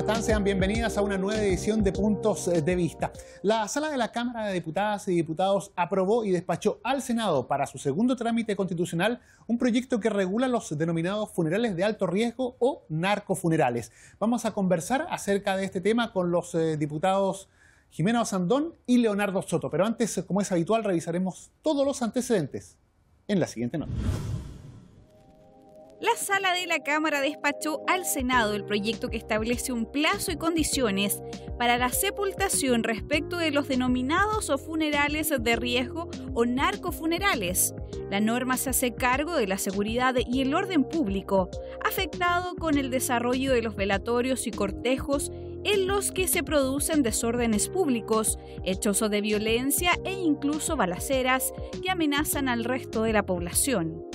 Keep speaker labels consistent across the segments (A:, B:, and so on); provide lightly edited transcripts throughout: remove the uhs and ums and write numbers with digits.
A: están? Sean bienvenidas a una nueva edición de Puntos de Vista. La Sala de la Cámara de Diputadas y Diputados aprobó y despachó al Senado para su segundo trámite constitucional un proyecto que regula los denominados funerales de alto riesgo o narcofunerales. Vamos a conversar acerca de este tema con los diputados Jimena Osandón y Leonardo Soto. Pero antes, como es habitual, revisaremos todos los antecedentes en la siguiente nota.
B: La Sala de la Cámara despachó al Senado el proyecto que establece un plazo y condiciones para la sepultación respecto de los denominados funerales de riesgo o narcofunerales. La norma se hace cargo de la seguridad y el orden público, afectado con el desarrollo de los velatorios y cortejos en los que se producen desórdenes públicos, hechos de violencia e incluso balaceras que amenazan al resto de la población.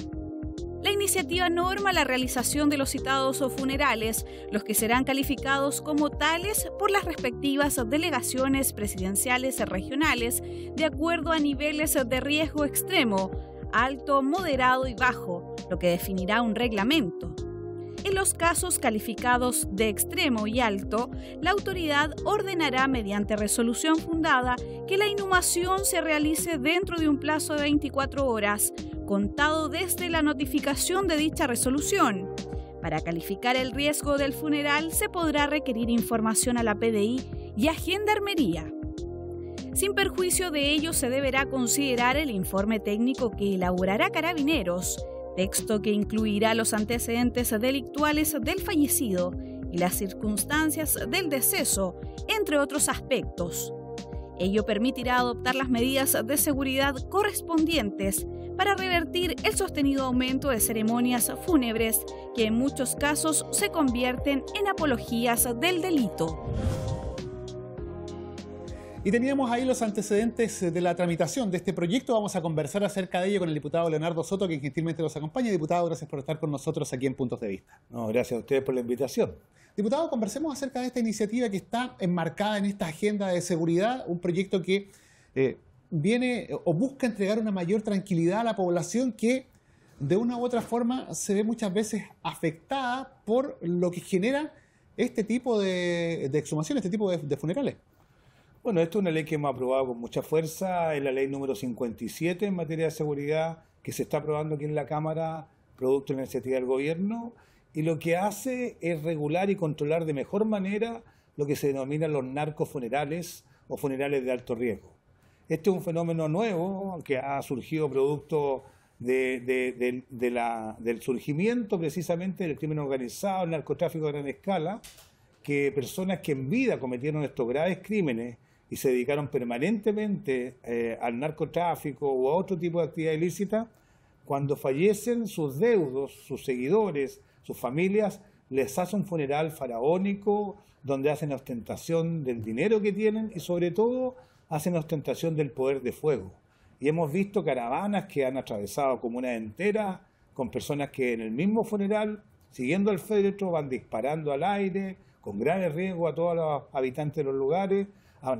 B: La iniciativa norma la realización de los citados funerales, los que serán calificados como tales por las respectivas delegaciones presidenciales regionales, de acuerdo a niveles de riesgo extremo, alto, moderado y bajo, lo que definirá un reglamento. En los casos calificados de extremo y alto, la autoridad ordenará mediante resolución fundada que la inhumación se realice dentro de un plazo de 24 horas, contado desde la notificación de dicha resolución. Para calificar el riesgo del funeral se podrá requerir información a la PDI y a Gendarmería. Sin perjuicio de ello, se deberá considerar el informe técnico que elaborará Carabineros, texto que incluirá los antecedentes delictuales del fallecido y las circunstancias del deceso, entre otros aspectos. Ello permitirá adoptar las medidas de seguridad correspondientes para revertir el sostenido aumento de ceremonias fúnebres que en muchos casos se convierten en apologías del delito.
A: Y teníamos ahí los antecedentes de la tramitación de este proyecto. Vamos a conversar acerca de ello con el diputado Leonardo Soto, quien gentilmente nos acompaña. Diputado, gracias por estar con nosotros aquí en Puntos de Vista.
C: No, gracias a ustedes por la invitación.
A: Diputado, conversemos acerca de esta iniciativa que está enmarcada en esta agenda de seguridad, un proyecto que viene o busca entregar una mayor tranquilidad a la población que de una u otra forma se ve muchas veces afectada por lo que genera este tipo de exhumación, este tipo de funerales.
C: Bueno, esto es una ley que hemos aprobado con mucha fuerza, es la ley número 57 en materia de seguridad que se está aprobando aquí en la Cámara, producto de la iniciativa del Gobierno, y lo que hace es regular y controlar de mejor manera lo que se denominan los narcofunerales o funerales de alto riesgo. Este es un fenómeno nuevo que ha surgido producto del surgimiento precisamente del crimen organizado, el narcotráfico a gran escala, que personas que en vida cometieron estos graves crímenes y se dedicaron permanentemente al narcotráfico o a otro tipo de actividad ilícita, cuando fallecen sus deudos, sus seguidores, sus familias, les hace un funeral faraónico donde hacen ostentación del dinero que tienen y sobre todo hacen ostentación del poder de fuego. Y hemos visto caravanas que han atravesado comunas enteras con personas que en el mismo funeral, siguiendo el féretro, van disparando al aire con grave riesgo a todos los habitantes de los lugares,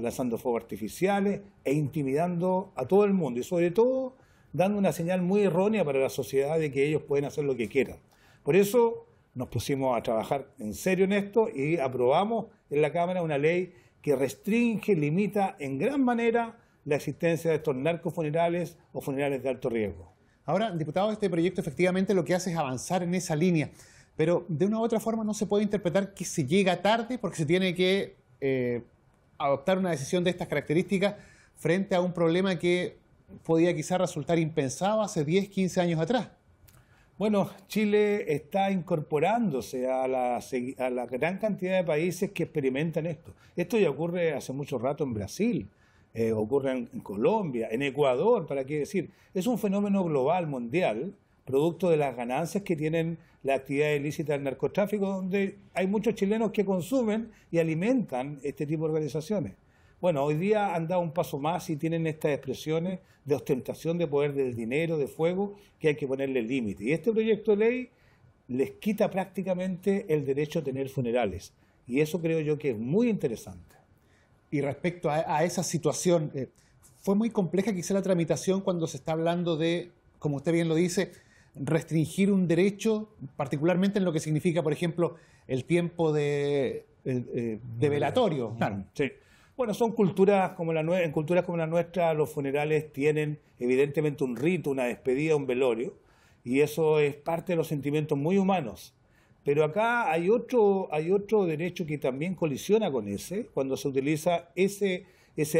C: lanzando fuegos artificiales e intimidando a todo el mundo y sobre todo dando una señal muy errónea para la sociedad de que ellos pueden hacer lo que quieran. Por eso nos pusimos a trabajar en serio en esto y aprobamos en la Cámara una ley que restringe, limita en gran manera la existencia de estos narcofunerales o funerales de alto riesgo.
A: Ahora, diputado, este proyecto efectivamente lo que hace es avanzar en esa línea, pero de una u otra forma no se puede interpretar que se llega tarde porque se tiene que adoptar una decisión de estas características frente a un problema que podía quizás resultar impensado hace 10, 15 años atrás.
C: Bueno, Chile está incorporándose a la gran cantidad de países que experimentan esto. Esto ya ocurre hace mucho rato en Brasil, ocurre en Colombia, en Ecuador, ¿para qué decir? Es un fenómeno global, mundial, producto de las ganancias que tienen la actividad ilícita del narcotráfico, donde hay muchos chilenos que consumen y alimentan este tipo de organizaciones. Bueno, hoy día han dado un paso más y tienen estas expresiones de ostentación de poder del dinero, de fuego, que hay que ponerle límite. Y este proyecto de ley les quita prácticamente el derecho a tener funerales. Y eso creo yo que es muy interesante.
A: Y respecto a esa situación, fue muy compleja quizá la tramitación cuando se está hablando de, como usted bien lo dice, restringir un derecho, particularmente en lo que significa, por ejemplo, el tiempo de de velatorio.
C: Claro, sí. Bueno, son culturas como en culturas como la nuestra, los funerales tienen evidentemente un rito, una despedida, un velorio, y eso es parte de los sentimientos muy humanos. Pero acá hay otro derecho que también colisiona con ese, cuando se utiliza ese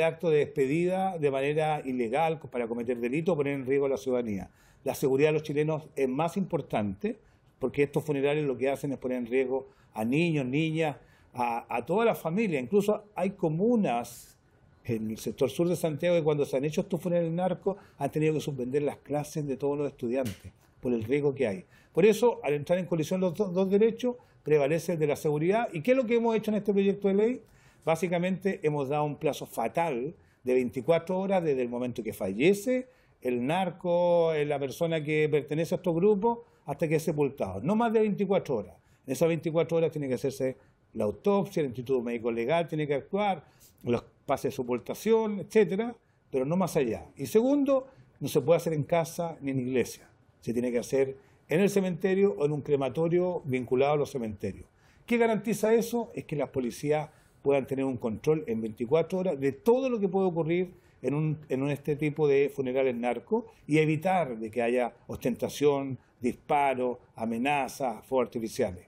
C: acto de despedida de manera ilegal para cometer delito o poner en riesgo a la ciudadanía. La seguridad de los chilenos es más importante, porque estos funerales lo que hacen es poner en riesgo a niños, niñas, a toda la familia. Incluso hay comunas en el sector sur de Santiago que cuando se han hecho estos funerales narcos han tenido que suspender las clases de todos los estudiantes por el riesgo que hay. Por eso, al entrar en colisión los dos derechos, prevalece el de la seguridad. ¿Y qué es lo que hemos hecho en este proyecto de ley? Básicamente hemos dado un plazo fatal de 24 horas desde el momento que fallece el narco, la persona que pertenece a estos grupos, hasta que es sepultado. No más de 24 horas. En esas 24 horas tiene que hacerse la autopsia, el Instituto Médico Legal tiene que actuar, los pases de sepultación, etcétera, pero no más allá. Y segundo, no se puede hacer en casa ni en iglesia. Se tiene que hacer en el cementerio o en un crematorio vinculado a los cementerios. ¿Qué garantiza eso? Es que las policías puedan tener un control en 24 horas de todo lo que puede ocurrir en este tipo de funerales narcos y evitar de que haya ostentación, disparos, amenazas, fuegos artificiales.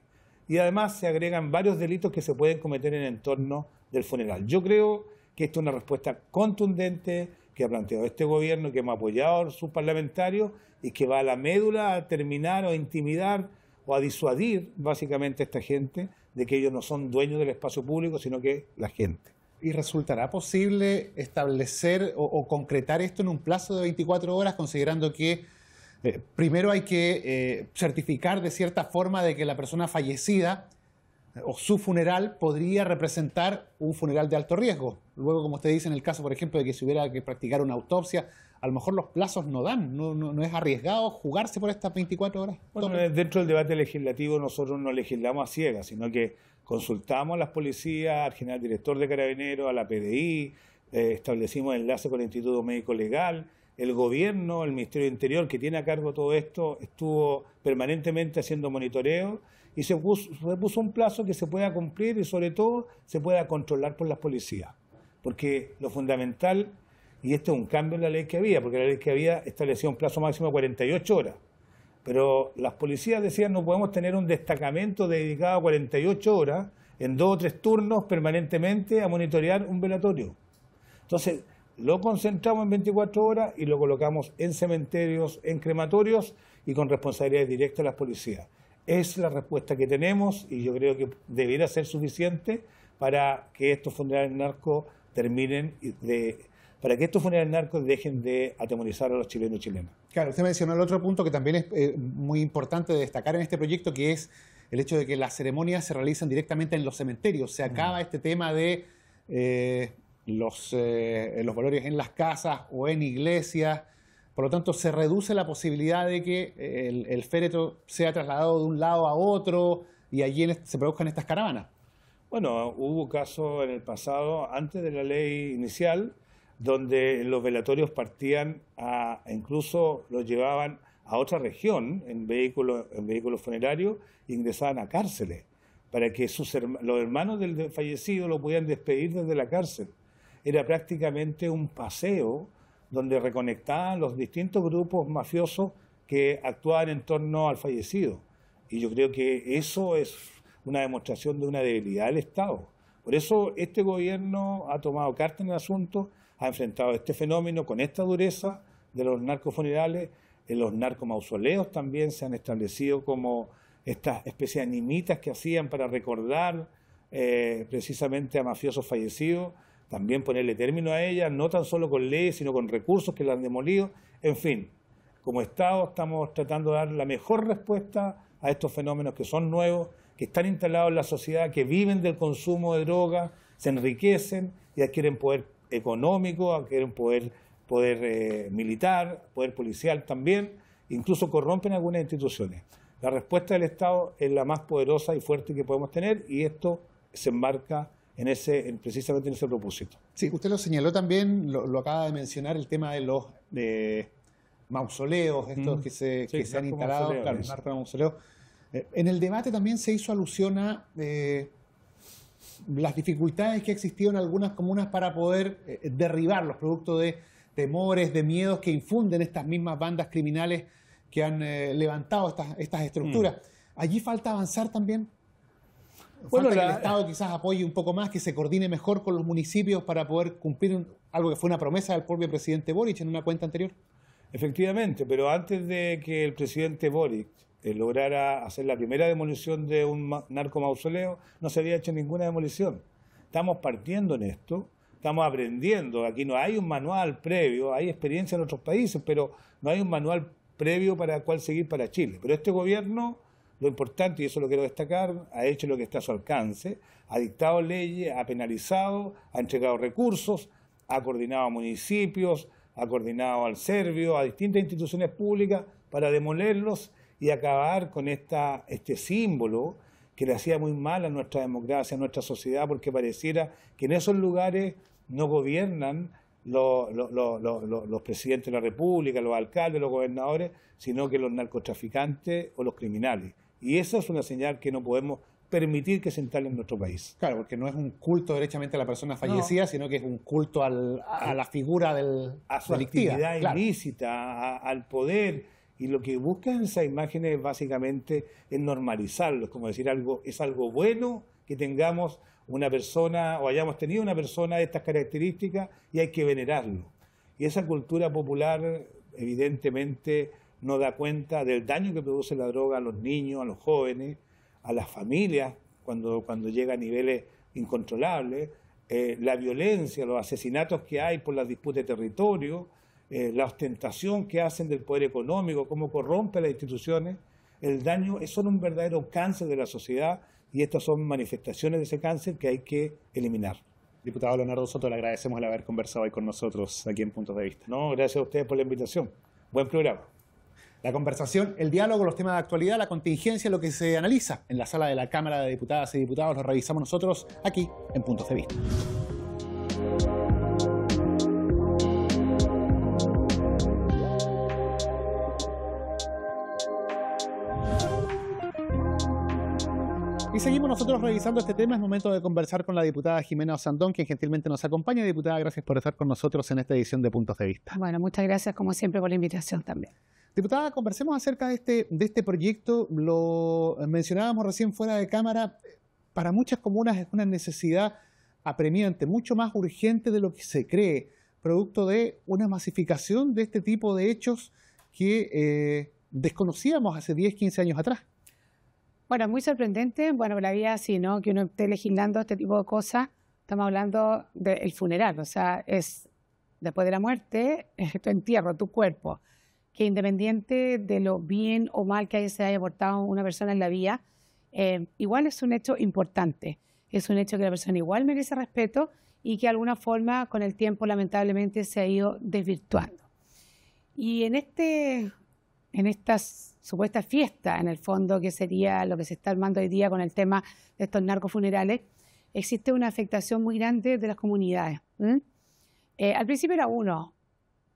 C: Y además se agregan varios delitos que se pueden cometer en el entorno del funeral. Yo creo que esta es una respuesta contundente que ha planteado este gobierno, que hemos apoyado a sus parlamentarios y que va a la médula a terminar o a intimidar o a disuadir básicamente a esta gente de que ellos no son dueños del espacio público, sino que la gente.
A: ¿Y resultará posible establecer o concretar esto en un plazo de 24 horas, considerando que primero hay que certificar de cierta forma de que la persona fallecida o su funeral podría representar un funeral de alto riesgo? Luego, como usted dice, en el caso, por ejemplo, de que se hubiera que practicar una autopsia, a lo mejor los plazos no dan, no es arriesgado jugarse por estas 24 horas.
C: Bueno, dentro del debate legislativo nosotros no legislamos a ciegas, sino que consultamos a las policías, al general director de Carabineros, a la PDI, establecimos enlace con el Instituto Médico Legal, el gobierno, el Ministerio de Interior, que tiene a cargo todo esto, estuvo permanentemente haciendo monitoreo y se puso un plazo que se pueda cumplir y sobre todo se pueda controlar por las policías. Porque lo fundamental, y este es un cambio en la ley que había, porque la ley que había establecía un plazo máximo de 48 horas. Pero las policías decían no podemos tener un destacamento dedicado a 48 horas en 2 o 3 turnos permanentemente a monitorear un velatorio. Entonces, lo concentramos en 24 horas y lo colocamos en cementerios, en crematorios y con responsabilidades directas de las policías. Es la respuesta que tenemos y yo creo que debiera ser suficiente para que estos funerales narcos terminen para que estos funerales narcos dejen de atemorizar a los chilenos y chilenas.
A: Claro, usted mencionó el otro punto que también es muy importante de destacar en este proyecto, que es el hecho de que las ceremonias se realizan directamente en los cementerios. Se acaba este tema de los valores en las casas o en iglesias. Por lo tanto, se reduce la posibilidad de que el féretro sea trasladado de un lado a otro y allí se produzcan estas caravanas.
C: Bueno, hubo casos en el pasado, antes de la ley inicial, donde los velatorios partían incluso los llevaban a otra región en vehículos funerarios e ingresaban a cárceles para que los hermanos del fallecido lo pudieran despedir desde la cárcel. Era prácticamente un paseo donde reconectaban los distintos grupos mafiosos que actuaban en torno al fallecido. Y yo creo que eso es una demostración de una debilidad del Estado. Por eso este gobierno ha tomado carta en el asunto, ha enfrentado este fenómeno con esta dureza de los narcofunerales. En los narcomausoleos también se han establecido como esta especie de animitas que hacían para recordar precisamente a mafiosos fallecidos, también ponerle término a ellas, no tan solo con leyes, sino con recursos que las han demolido. En fin, como Estado estamos tratando de dar la mejor respuesta a estos fenómenos que son nuevos, que están instalados en la sociedad, que viven del consumo de drogas, se enriquecen y adquieren poder económico, adquieren poder militar, poder policial también, incluso corrompen algunas instituciones. La respuesta del Estado es la más poderosa y fuerte que podemos tener y esto se enmarca precisamente en ese propósito.
A: Sí, usted lo señaló también, lo acaba de mencionar, el tema de los mausoleos, estos que se han instalado, claro, los narcomausoleos. En el debate también se hizo alusión a las dificultades que existían en algunas comunas para poder derribarlos, producto de temores, de miedos que infunden estas mismas bandas criminales que han levantado estas estructuras. ¿Allí falta avanzar también? Falta que el Estado quizás apoye un poco más, que se coordine mejor con los municipios para poder cumplir algo que fue una promesa del propio presidente Boric en una cuenta anterior.
C: Efectivamente, pero antes de que el presidente Boric lograra hacer la primera demolición de un narcomausoleo, no se había hecho ninguna demolición. Estamos partiendo en esto, estamos aprendiendo. Aquí no hay un manual previo, hay experiencia en otros países, pero no hay un manual previo para cuál seguir para Chile. Pero este gobierno, lo importante, y eso lo quiero destacar, ha hecho lo que está a su alcance, ha dictado leyes, ha penalizado, ha entregado recursos, ha coordinado a municipios, ha coordinado al Servio, a distintas instituciones públicas para demolerlos y acabar con este símbolo que le hacía muy mal a nuestra democracia, a nuestra sociedad, porque pareciera que en esos lugares no gobiernan los presidentes de la República, los alcaldes, los gobernadores, sino que los narcotraficantes o los criminales. Y esa es una señal que no podemos permitir que se instale en nuestro país.
A: Claro, porque no es un culto derechamente a la persona fallecida, no, sino que es un culto a la figura
C: a su actividad ilícita, al poder. Y lo que buscan esas imágenes básicamente es normalizarlos, como decir es algo bueno que tengamos una persona o hayamos tenido una persona de estas características y hay que venerarlo. Y esa cultura popular evidentemente no da cuenta del daño que produce la droga a los niños, a los jóvenes, a las familias cuando llega a niveles incontrolables, la violencia, los asesinatos que hay por las disputas de territorio, la ostentación que hacen del poder económico, cómo corrompe las instituciones, el daño, son un verdadero cáncer de la sociedad y estas son manifestaciones de ese cáncer que hay que eliminar.
A: Diputado Leonardo Soto, le agradecemos el haber conversado hoy con nosotros aquí en Puntos de Vista.
C: No, gracias a ustedes por la invitación. Buen programa.
A: La conversación, el diálogo, los temas de actualidad, la contingencia, lo que se analiza en la sala de la Cámara de Diputadas y Diputados, lo revisamos nosotros aquí en Puntos de Vista. Y seguimos nosotros revisando este tema. Es momento de conversar con la diputada Jimena Osandón, quien gentilmente nos acompaña. Diputada, gracias por estar con nosotros en esta edición de Puntos de Vista.
D: Bueno, muchas gracias como siempre por la invitación también.
A: Diputada, conversemos acerca de este proyecto. Lo mencionábamos recién fuera de cámara. Para muchas comunas es una necesidad apremiante, mucho más urgente de lo que se cree, producto de una masificación de este tipo de hechos que desconocíamos hace 10, 15 años atrás.
D: Bueno, muy sorprendente. Bueno, la vida así, ¿no? Que uno esté legislando este tipo de cosas. Estamos hablando del funeral, o sea, es después de la muerte, tu entierro, tu cuerpo. Que independiente de lo bien o mal que se haya portado una persona en la vida, igual es un hecho importante. Es un hecho que la persona igual merece respeto y que de alguna forma con el tiempo lamentablemente se ha ido desvirtuando. Y en estas supuesta fiesta, en el fondo, que sería lo que se está armando hoy día con el tema de estos narcofunerales, existe una afectación muy grande de las comunidades. Al principio era uno,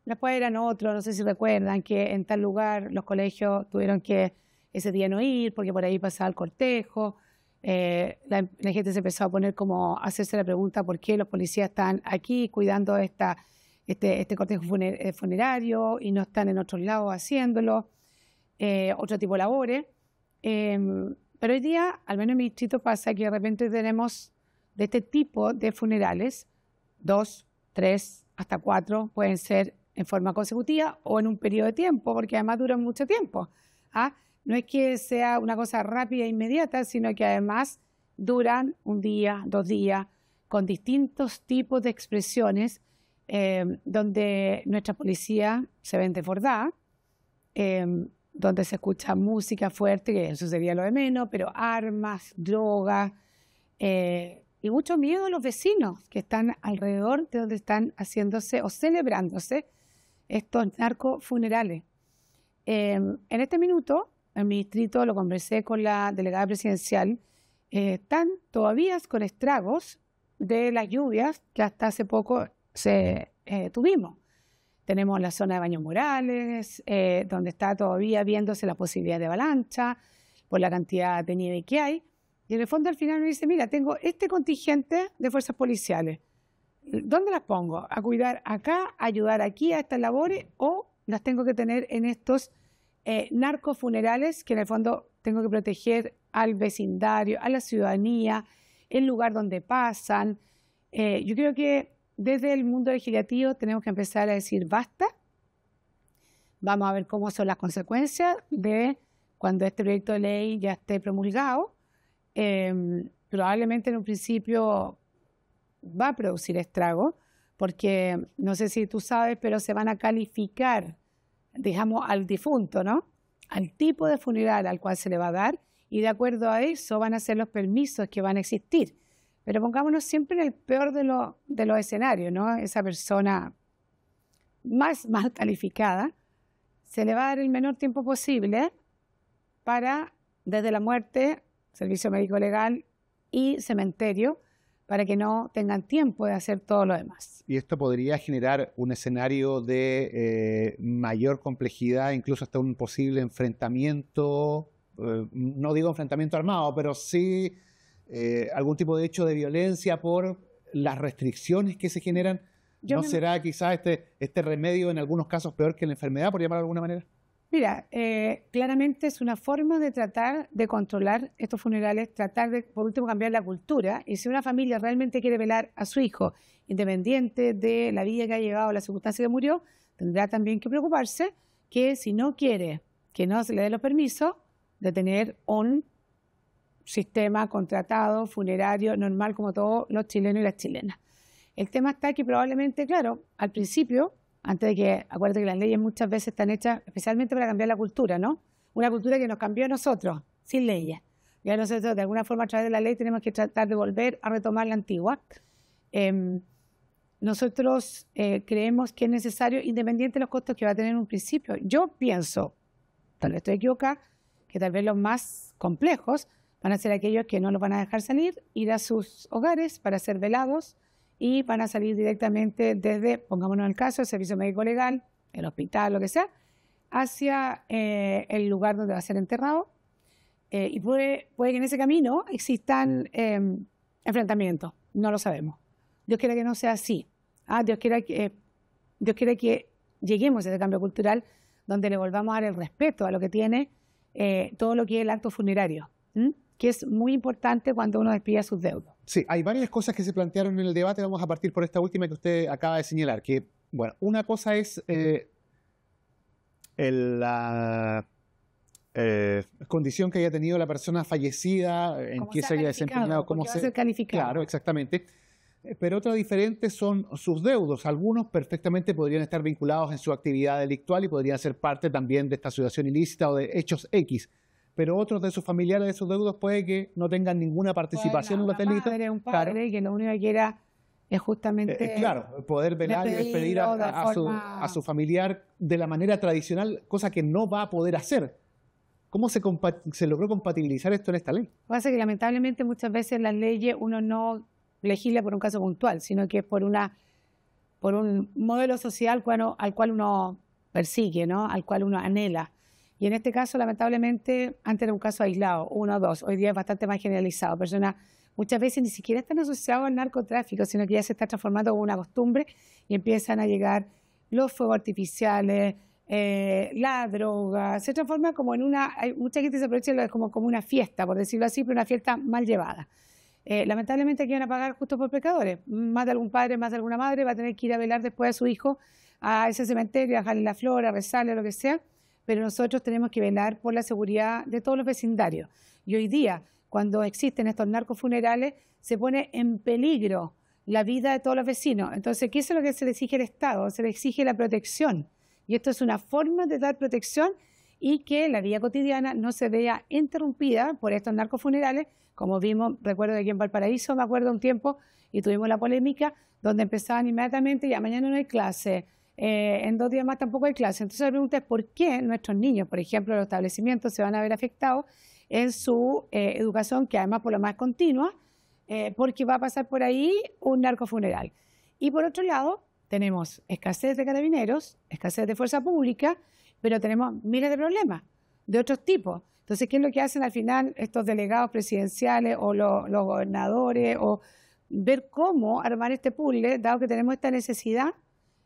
D: después eran otros, no sé si recuerdan que en tal lugar los colegios tuvieron que ese día no ir porque por ahí pasaba el cortejo. La gente se empezó a poner como a hacerse la pregunta por qué los policías están aquí cuidando este cortejo funerario y no están en otros lados haciéndolo. Otro tipo de labores, pero hoy día, al menos en mi distrito, pasa que de repente tenemos de este tipo de funerales, 2, 3, hasta 4, pueden ser en forma consecutiva o en un periodo de tiempo, porque además duran mucho tiempo. No es que sea una cosa rápida e inmediata, sino que además duran un día, 2 días, con distintos tipos de expresiones, donde nuestra policía se ven desbordada, donde se escucha música fuerte, que eso sería lo de menos, pero armas, drogas y mucho miedo a los vecinos que están alrededor de donde están haciéndose o celebrándose estos narcofunerales. En este minuto, en mi distrito, lo conversé con la delegada presidencial, están todavía con estragos de las lluvias que hasta hace poco tuvimos. Tenemos la zona de Baños Morales, donde está todavía viéndose la posibilidad de avalancha por la cantidad de nieve que hay. Y en el fondo al final uno dice, mira, tengo este contingente de fuerzas policiales. ¿Dónde las pongo? ¿A cuidar acá, a ayudar aquí a estas labores o las tengo que tener en estos narcofunerales que en el fondo tengo que proteger al vecindario, a la ciudadanía, el lugar donde pasan? Yo creo que desde el mundo legislativo tenemos que empezar a decir basta. Vamos a ver cómo son las consecuencias de cuando este proyecto de ley ya esté promulgado. Probablemente en un principio va a producir estragos, porque no sé si tú sabes, pero se van a calificar, digamos, al difunto, ¿no? Al tipo de funeral al cual se le va a dar, y de acuerdo a eso van a ser los permisos que van a existir. Pero pongámonos siempre en el peor de los escenarios, ¿no? Esa persona más mal calificada se le va a dar el menor tiempo posible para, desde la muerte, servicio médico legal y cementerio, para que no tengan tiempo de hacer todo lo demás.
A: Y esto podría generar un escenario de mayor complejidad, incluso hasta un posible enfrentamiento, no digo enfrentamiento armado, pero sí algún tipo de hecho de violencia por las restricciones que se generan. ¿No será quizás este remedio en algunos casos peor que la enfermedad, por llamarlo de alguna manera?
D: Mira, claramente es una forma de tratar de controlar estos funerales, tratar de, por último, cambiar la cultura. Y si una familia realmente quiere velar a su hijo, independiente de la vida que ha llevado, la circunstancia que murió, tendrá también que preocuparse que si no quiere que no se le dé los permisos, de tener un sistema contratado, funerario, normal como todos los chilenos y las chilenas. El tema está que probablemente, claro, al principio, antes de que, acuérdate que las leyes muchas veces están hechas especialmente para cambiar la cultura, ¿no? Una cultura que nos cambió a nosotros, sin leyes. Ya nosotros, de alguna forma, a través de la ley, tenemos que tratar de volver a retomar la antigua. Nosotros creemos que es necesario, independiente de los costos que va a tener en un principio. Yo pienso, tal vez estoy equivocada, que tal vez los más complejos van a ser aquellos que no los van a dejar salir, ir a sus hogares para ser velados, y van a salir directamente desde, pongámonos en el caso, el servicio médico legal, el hospital, lo que sea, hacia el lugar donde va a ser enterrado. Y puede que en ese camino existan enfrentamientos, no lo sabemos. Dios quiera que no sea así. Dios quiera que lleguemos a ese cambio cultural donde le volvamos a dar el respeto a lo que tiene todo lo que es el acto funerario, que es muy importante cuando uno despide a sus deudos.
A: Sí, hay varias cosas que se plantearon en el debate. Vamos a partir por esta última que usted acaba de señalar, que, bueno, una cosa es la condición que haya tenido la persona fallecida, en qué se haya desempeñado, cómo se...
D: va a ser calificado.
A: Claro, exactamente. Pero otra diferente son sus deudos. Algunos perfectamente podrían estar vinculados en su actividad delictual y podrían ser parte también de esta asociación ilícita o de hechos X. Pero otros de sus familiares, de sus deudos, puede que no tengan ninguna participación en los delitos.
D: Un padre que lo único que quiera es justamente...
A: claro, poder velar y despedir a su familiar de la manera tradicional, cosa que no va a poder hacer. ¿Cómo se logró compatibilizar esto en esta ley?
D: Lo que pasa es que lamentablemente muchas veces en las leyes uno no legisla por un caso puntual, sino que por un modelo social al cual uno persigue, ¿no? Al cual uno anhela. Y en este caso, lamentablemente, antes era un caso aislado, 1 o 2. Hoy día es bastante más generalizado. Personas muchas veces ni siquiera están asociados al narcotráfico, sino que ya se está transformando en una costumbre y empiezan a llegar los fuegos artificiales, la droga. Se transforma como en mucha gente se aprovecha como una fiesta, por decirlo así, pero una fiesta mal llevada. Lamentablemente aquí van a pagar justo por pecadores. Más de algún padre, más de alguna madre va a tener que ir a velar después a su hijo a ese cementerio, a dejarle la flor, a rezarle, lo que sea. Pero nosotros tenemos que velar por la seguridad de todos los vecindarios. Y hoy día, cuando existen estos narcofunerales, se pone en peligro la vida de todos los vecinos. Entonces, ¿qué es lo que se le exige al Estado? Se le exige la protección. Y esto es una forma de dar protección y que la vida cotidiana no se vea interrumpida por estos narcofunerales. Como vimos, recuerdo que aquí en Valparaíso, me acuerdo un tiempo, y tuvimos la polémica, donde empezaban inmediatamente, ya mañana no hay clase, en 2 días más tampoco hay clase. Entonces la pregunta es por qué nuestros niños, por ejemplo, los establecimientos se van a ver afectados en su educación, que además por lo más continua, porque va a pasar por ahí un narcofuneral. Y por otro lado, tenemos escasez de carabineros, escasez de fuerza pública, pero tenemos miles de problemas de otros tipos. Entonces, ¿qué es lo que hacen al final estos delegados presidenciales o los gobernadores? O ver cómo armar este puzzle, dado que tenemos esta necesidad,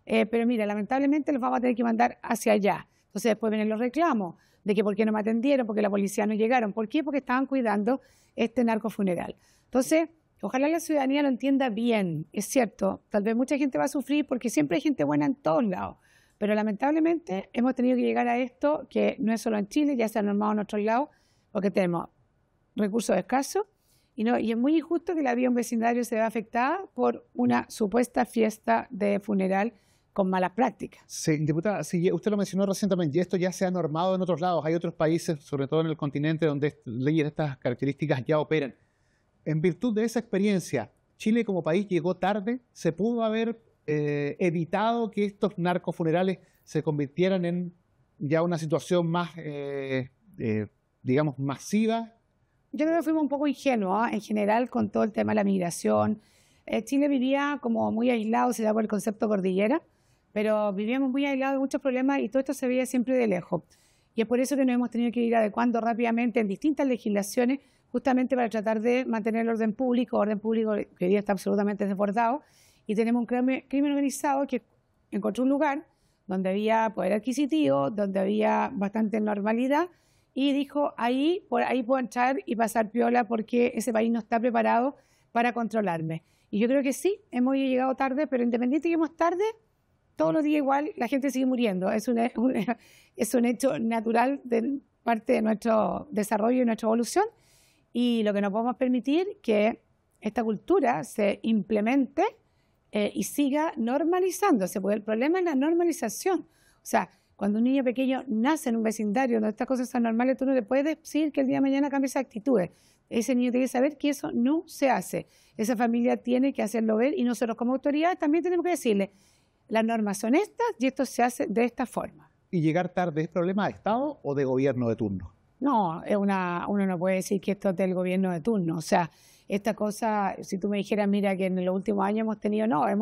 D: pero mira, lamentablemente los vamos a tener que mandar hacia allá. Entonces después vienen los reclamos de que por qué no me atendieron, porque la policía no llegaron. ¿Por qué? Porque estaban cuidando este narcofuneral. Entonces, ojalá la ciudadanía lo entienda bien. Es cierto, tal vez mucha gente va a sufrir porque siempre hay gente buena en todos lados. Pero lamentablemente hemos tenido que llegar a esto, que no es solo en Chile, ya se ha normado en otros lados, porque tenemos recursos escasos y es muy injusto que la vida de un vecindario se vea afectada por una supuesta fiesta de funeral con malas prácticas.
A: Sí, diputada, sí, usted lo mencionó recientemente y esto ya se ha normado en otros lados. Hay otros países, sobre todo en el continente, donde leyes de estas características ya operan. En virtud de esa experiencia, Chile como país llegó tarde, se pudo haber evitado que estos narcofunerales se convirtieran en ya una situación más, digamos, masiva.
D: Yo creo que fuimos un poco ingenuos en general con todo el tema de la migración. Chile vivía como muy aislado, se da por el concepto cordillera, pero vivíamos muy aislados de muchos problemas y todo esto se veía siempre de lejos. Y es por eso que nos hemos tenido que ir adecuando rápidamente en distintas legislaciones, justamente para tratar de mantener el orden público que hoy día está absolutamente desbordado, y tenemos un crimen organizado que encontró un lugar donde había poder adquisitivo, donde había bastante normalidad, y dijo, por ahí puedo entrar y pasar piola porque ese país no está preparado para controlarme. Y yo creo que sí, hemos llegado tarde, pero independiente de que lleguemos tarde, todos los días igual la gente sigue muriendo. Es un hecho natural de parte de nuestro desarrollo y nuestra evolución, y lo que no podemos permitir es que esta cultura se implemente y siga normalizándose, porque el problema es la normalización. O sea, cuando un niño pequeño nace en un vecindario donde estas cosas son normales, tú no le puedes decir que el día de mañana cambie esa actitud. Ese niño tiene que saber que eso no se hace. Esa familia tiene que hacerlo ver, y nosotros como autoridades también tenemos que decirle, las normas son estas y esto se hace de esta forma.
A: ¿Y llegar tarde es problema de Estado o de gobierno de turno?
D: No, uno no puede decir que esto es del gobierno de turno. O sea, esta cosa, si tú me dijeras, mira, que en los últimos años hemos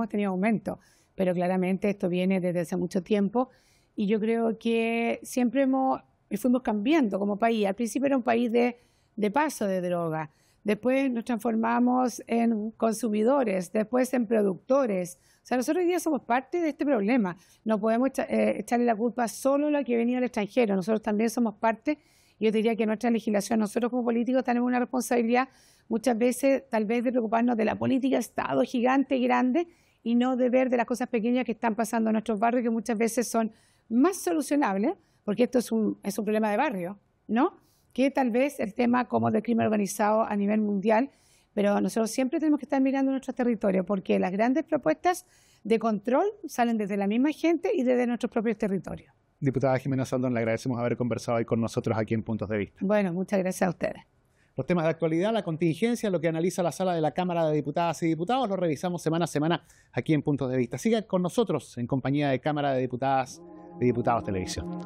D: tenido aumento, pero claramente esto viene desde hace mucho tiempo, y yo creo que siempre fuimos cambiando como país. Al principio era un país de paso de droga, después nos transformamos en consumidores, después en productores. O sea, nosotros hoy día somos parte de este problema. No podemos echarle la culpa solo a lo que venía del extranjero. Nosotros también somos parte. Yo diría que nuestra legislación, nosotros como políticos tenemos una responsabilidad muchas veces tal vez de preocuparnos de la política Estado gigante y grande, y no de ver de las cosas pequeñas que están pasando en nuestros barrios, que muchas veces son más solucionables, porque esto es un problema de barrio, ¿no? Que tal vez el tema como del crimen organizado a nivel mundial, pero nosotros siempre tenemos que estar mirando nuestro territorio, porque las grandes propuestas de control salen desde la misma gente y desde nuestros propios territorios.
A: Diputada Jimena Saldón, le agradecemos haber conversado hoy con nosotros aquí en Puntos de Vista.
D: Bueno, muchas gracias a ustedes.
A: Los temas de actualidad, la contingencia, lo que analiza la sala de la Cámara de Diputadas y Diputados, lo revisamos semana a semana aquí en Puntos de Vista. Siga con nosotros en compañía de Cámara de Diputadas y Diputados Televisión.